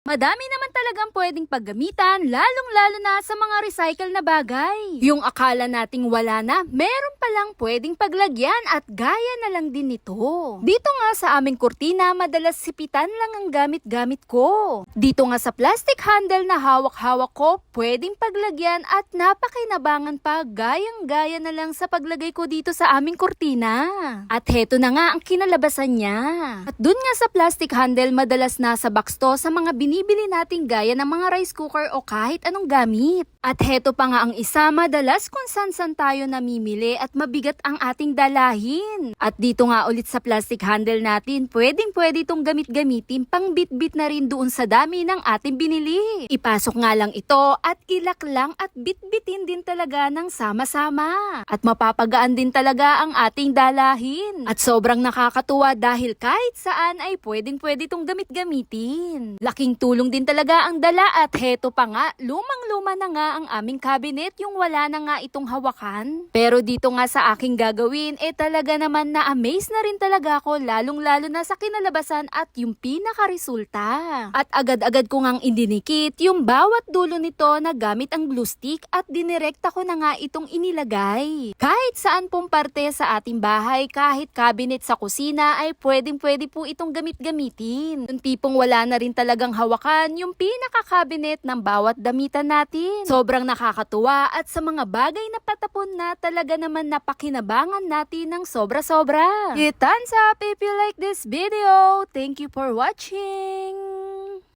Madami naman talagang pwedeng paggamitan, lalong-lalo na sa mga recycle na bagay. Yung akala nating wala na, meron palang pwedeng paglagyan at gaya na lang din nito. Dito nga sa aming kurtina, madalas sipitan lang ang gamit-gamit ko. Dito nga sa plastic handle na hawak-hawak ko, pwedeng paglagyan at napakinabangan pa gayang-gaya na lang sa paglagay ko dito sa aming kurtina. At heto na nga ang kinalabasan niya. At dun nga sa plastic handle, madalas nasa box to sa mga binibili nating gaya ng mga rice cooker o kahit anong gamit. At heto pa nga ang isa, madalas kung san-san tayo namimili at mabigat ang ating dalahin. At dito nga ulit sa plastic handle natin, pwedeng-pwede itong gamit-gamitin pang bit-bit na rin doon sa dami ng ating binili. Ipasok nga lang ito at ilak lang at bit-bitin din talaga ng sama-sama. At mapapagaan din talaga ang ating dalahin. At sobrang nakakatuwa dahil kahit saan ay pwedeng-pwede itong gamit-gamitin. Laking tulong din talaga ang dala at heto pa nga, lumang-luma na nga ang aming cabinet yung wala na nga itong hawakan. Pero dito nga sa aking gagawin, talaga naman na-amaze na rin talaga ako lalong-lalo na sa kinalabasan at yung pinaka-resulta. At agad-agad ko ngang indinikit yung bawat dulo nito na gamit ang glue stick at dinirekta ko na nga itong inilagay. Kahit saan pong parte sa ating bahay, kahit cabinet sa kusina ay pwedeng-pwede po itong gamit-gamitin. Yung tipong wala na rin talagang hawakan yung pinaka-cabinet ng bawat damitan natin. Sobrang nakakatuwa at sa mga bagay na patapon na talaga naman napakinabangan natin ng sobra-sobra. Hit thumbs up if you like this video. Thank you for watching.